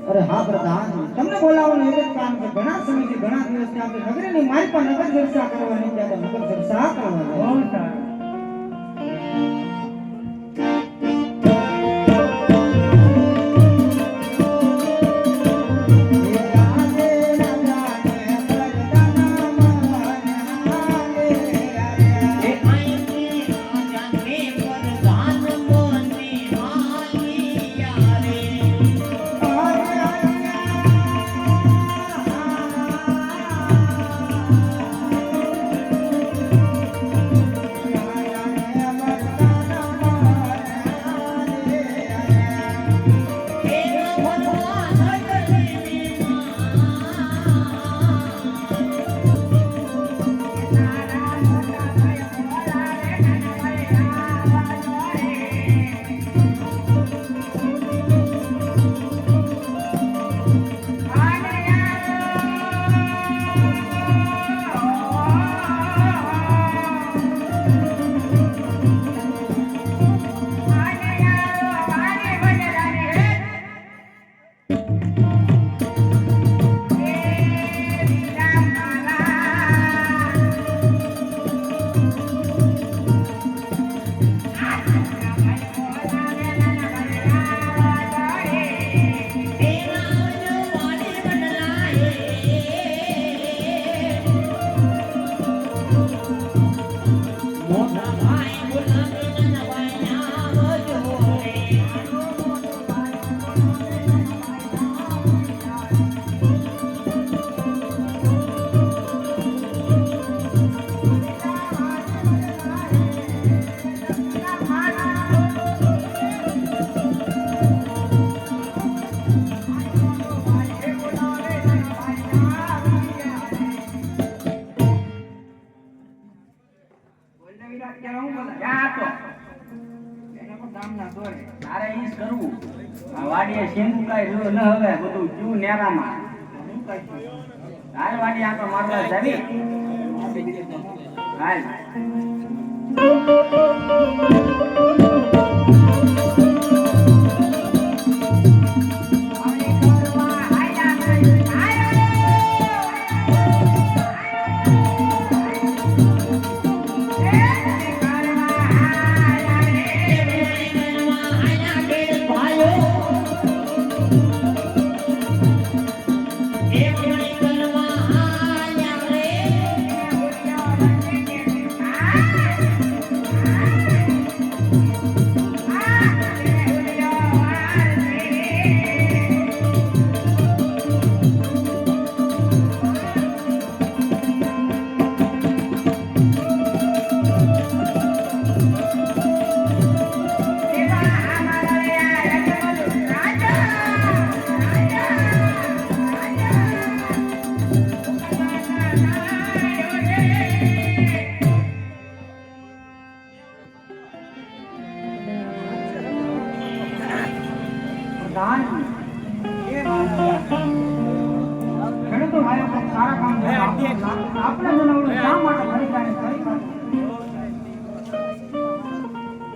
અરે હા પ્રધાન, તમને બોલાવવાનું એક જ કામ છે. ઘણા સમયથી ઘણા દિવસથી આપણે નગરીની મારી પર નગર ચર્ચા કરવાની છે. તો નગર ચર્ચા કરવાની. બહુ સારું. હતો એને પણ ગામના દોરે તારે ઈ જ કરવું આ વાડીએ શેનું કાઈ રહ્યું ન હવે બધું જીવ નેરામાં હું કઈ હાલ વાડી આટો મારવા જાવી હાલ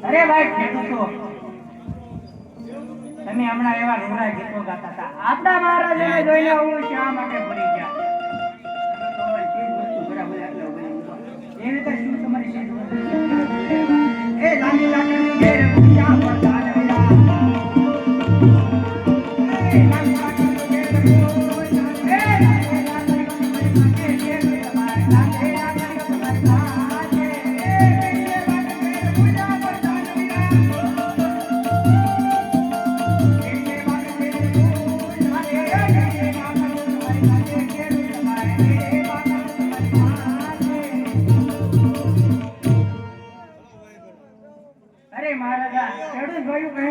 અરે ભાઈ ખેડૂતો તમે હમણાં એવા રૂડા ગીતો ગાતા હતા આપણા મહારાજને જોઈને હું શા માટે ભરી ગયા એ રીતે શું તમારી એ લાંબી લાકડી ઘેર ભૂખ્યા પડતા નવીરા એ લાંબી લાકડી ઘેર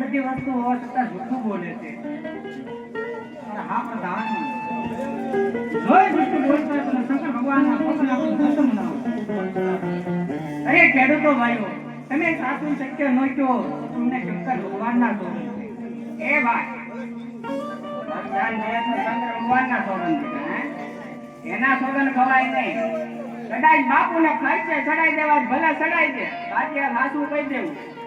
બધી વસ્તુ હોવા છતાં જૂઠું બોલે છે હા પ્રધાન જોઈ જૂઠું બોલતા તો શંકર ભગવાનના ભક્તના દર્શન મનાવો અરે ખેડૂતો ભાઈઓ તમે સાચું સત્ય ન કહો તમને શંકર ભગવાનના સોગંદ એ ભાઈ ભગવાન છે તો શંકર ભગવાનના સોગંદ એના સોગંદ ખવાય નહીં કદાચ બાપુને ફાઈસે ચડાઈ દેવા ભલે ચડાઈ દે બાકી આ સાચું કહી દેવું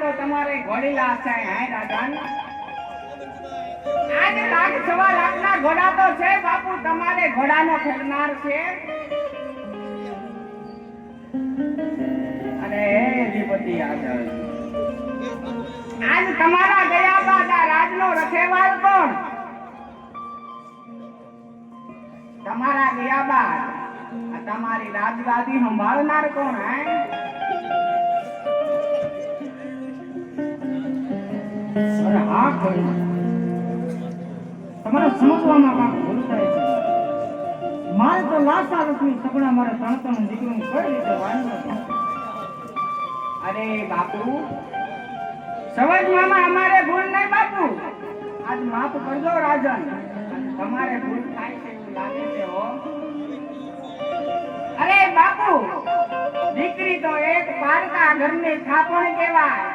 તો તમારે ઘોડીલા છે હે રાજાન આજ લાખ સવા લાખના ઘોડા તો છે બાપુ તમારે ઘોડાનો ફેરનાર છે અરે અધિપતિ આજ તમારા ગયા બાદ આ રાજનો રખેવાળ કોણ તમારા ગયા બાદ આ તમારી રાજગાદી સંભાળનાર કોણ હે અરે હા ખરું તમારે સમજવામાં કાંક ભૂલ થાય છે મારે તો લાસા રસમી સગડા મારે તણતણ દીકરીનું કઈ રીતે વાંધો અરે બાપુ સમજવામાં અમારે ભૂલ નહીં બાપુ આજ માફ કરજો રાજન અને તમારે ભૂલ થાય છે એવું લાગે છે હો અરે બાપુ દીકરી તો એક પારકા ઘરની થાપણ કહેવાય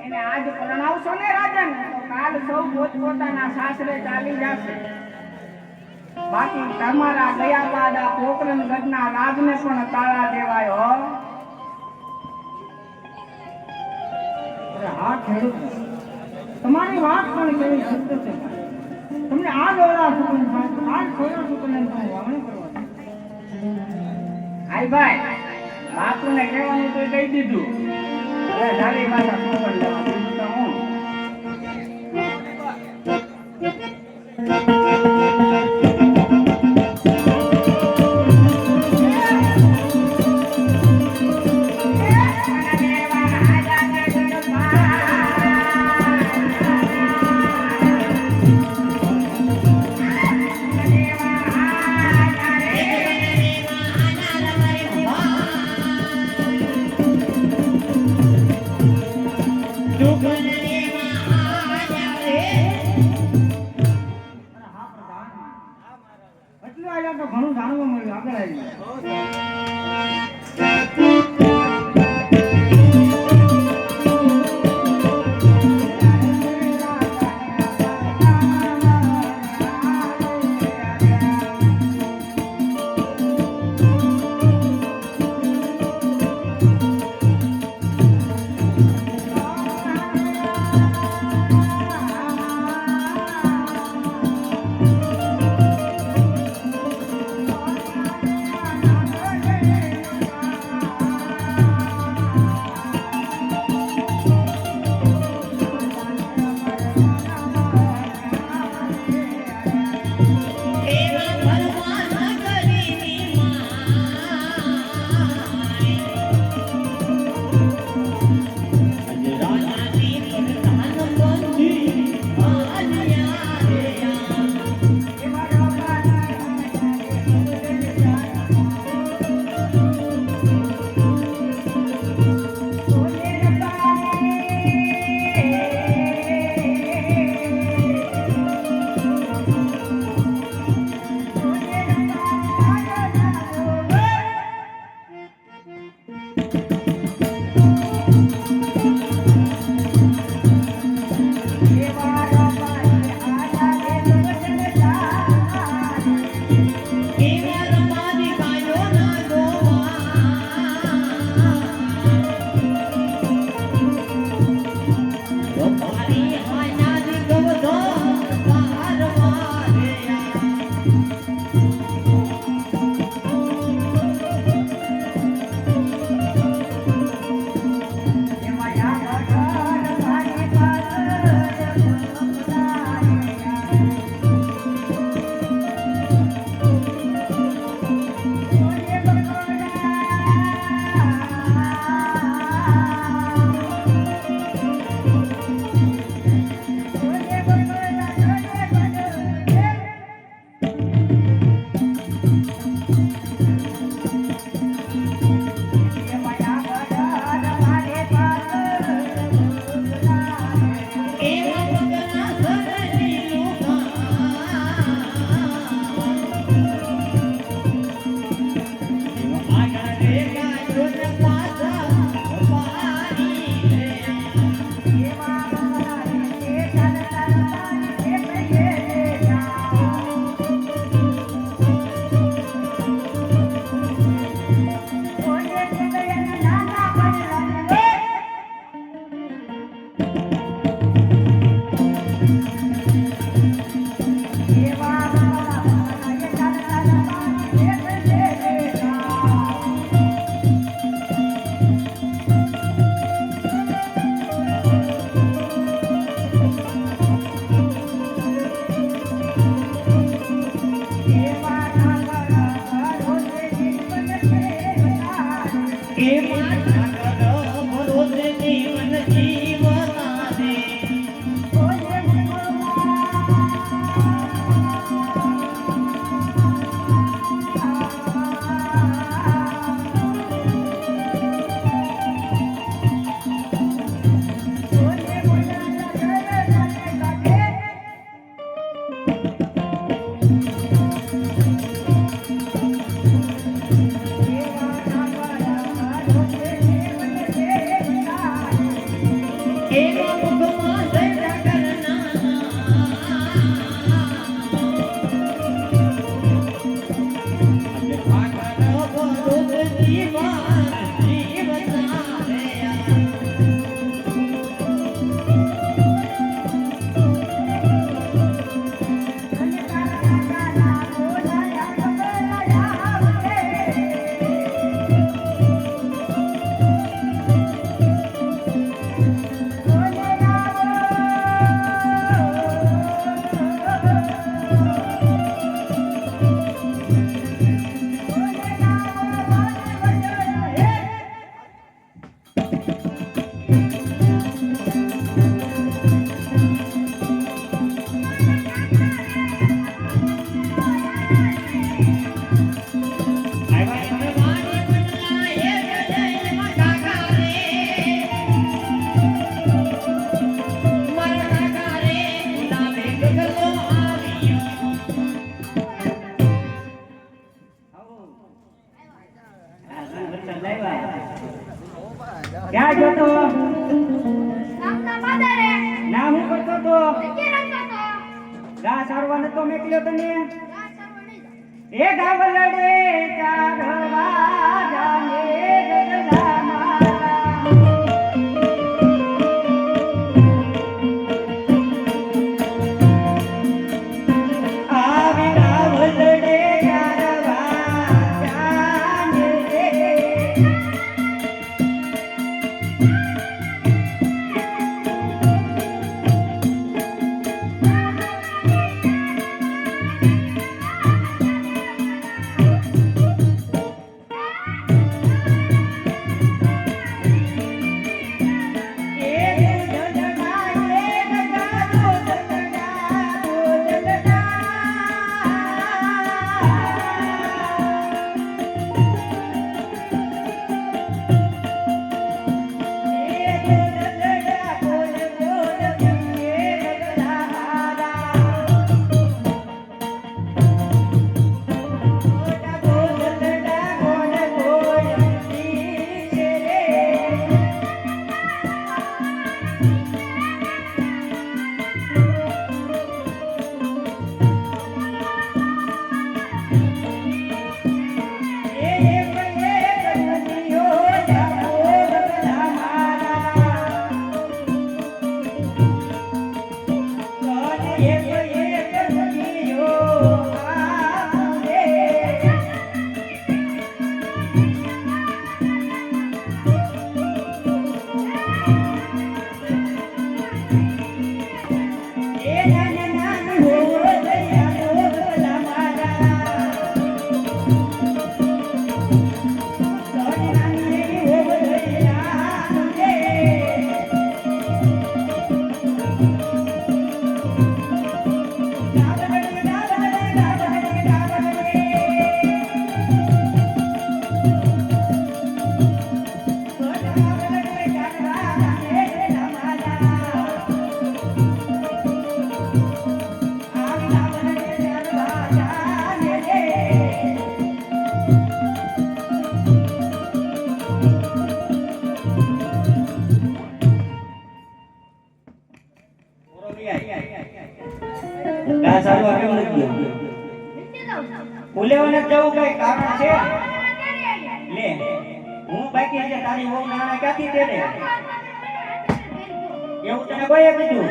એને આજ પરણાવશો ને રાજન તો કાલ સૌ પોતપોતાના સાસરે ચાલી જશે બાકી તમારા ગયા બાદ આ પોકરણ ગઢના રાજને પણ તાળા દેવાય હો અરે હા ખેડૂત તમારી વાત પણ કેવી સત્ય છે તમને આ દોડા સુકન થાય આ ખોયા સુકન વાવણી કરવા હાય ભાઈ બાપુને કહેવાનું તો કહી દીધું હવે સારી ભાષા ખબર લેવા બીજું તો હું એટલું આવ્યા તો ઘણું જાણવા મળ્યું આગળ આવી ક્યાં ગયો તો નામના બાદારે ના હું કરતો તો કે રંગતો તો ગા સારવા નતો મેકલ્યો તને આ સર્વ નહીં એ ગાવલડે ચારવા જાને ગગલા મારા આવે ગાવલડે ચારવા જાને ગા સારવા કેમ નથી ગયો નીચે જાવ ઉલેવાને જવું કઈ કારણ છે અત્યારે લે હું બાકી છે તારી વહુ નાના ક્યાંથી તેડે એવું તને કોઈએ કીધું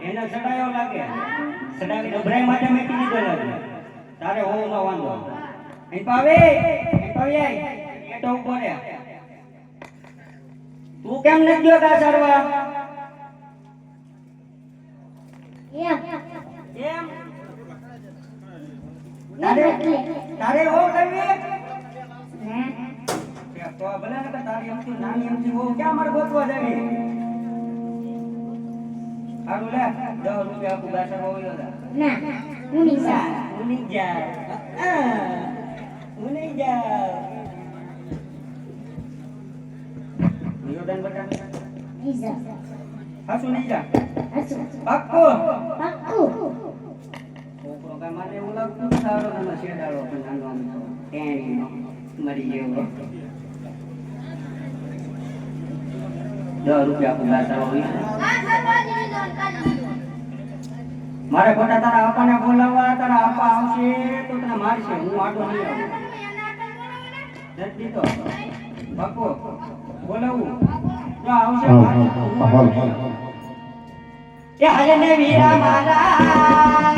એને સડાયો લાગે સડાવી ડબરાઈ માટે મેકી દીધો લાગે તારે હોવ નો વાંધો અહીં પાવે એ તો ઉભો રે તું કેમ નથી ગયો ગા સારવા એમ કેમ તારે હોવ કરવી તો ભલે ને તારી અમથી નાની અમથી હોવ ક્યાં મારે ગોતવા જાવી હારું લે 10 રૂપિયા આપું ગાસર હોવ યો ના ઉની સા ઉની જા નિયોડન બટા ઈજા હાસુ નહીં જા અસુ પાક્કો પક્કુ છોકરો કા મારે એવું લાગતું સારો નનો શેડાળો પણ નાનો આમ ટેણીનો મરી ગયો 10 રૂપિયા આપું ગાસર હોવ આ સર્વાજી જાણકારી મારે ખોટા તારા આપાને બોલાવવા તારા આપા આવશે તો તને મારશે હું આટો નહીં આવું નથી દીધો બાપુ બોલાવું જો આવશે મારશે એ હાલે ને વીરા મારા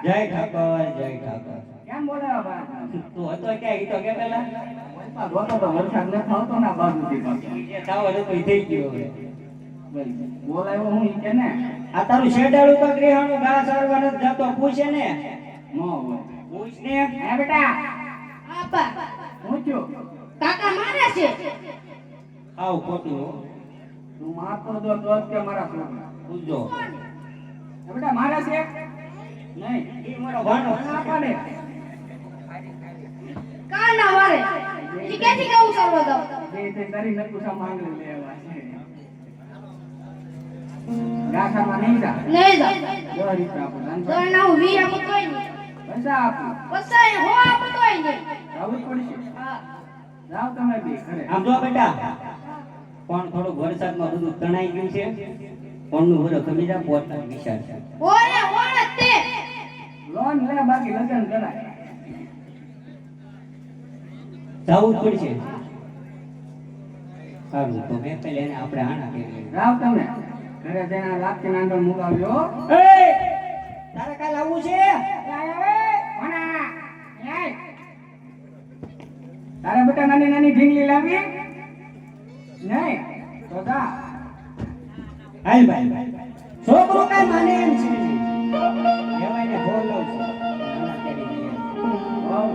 જય ઠાકર કેમ બોલાવા તું હતો ક્યાં ઈ તો કે પેલા ગોતો તો વરસાદ ન થાવતો ના બાજુથી જે થાવ હતો તો ઈ થઈ ગયો હવે બોલાયો હું ઈ કે ને આ તારું શેડાળું તો ગ્રહાણું ઘાસ આરવા નથી જતો પૂછે ને નો હોય પૂછ ને હે બેટા આપા હું થયો કાકા મારે છે આવ ખોટું હો. તું મારતો જો તો જ કે મારા છોકરા પૂછજો હે બેટા મારે છે નહીં ઈ મારો ભાણો ના પાડે કા ના વારે ઈ કેથી કેવું કરવો દો જે તે તારી નકુસા માંગી લેવા છે ગાસામાં નહીં જા નહીં દો જો રીતે આપણું તો ના હું વી આપો તોય નહીં પૈસા આપું પસાય હો આપો તોય નહીં જવું જ પડશે હા જાઓ તમે બી ઘરે આમ જો બેટા પણ થોડું વરસાદમાં બધું તણાઈ ગયું છે કોણનું ભરો કમી જા પોતા વિચાર છે ઓરે ઓરે તે લોન લે બાકી લગન કરાય જવું જ પડશે સારું તો મેં પહેલા એને આપણે આના કરી જાઓ તમે ઘરે જઈને લાપસી નાંદો મુકાવજો તારે કાલ આવવું છે તારે બેટા નાની નાની ઢીંગલી લાવી નહીં તો જા હાલ ભાઈ છોકરો કાંઈ માને એમ છે કહેવાય ને બોલો છે આના કરી દઈએ. હોવ.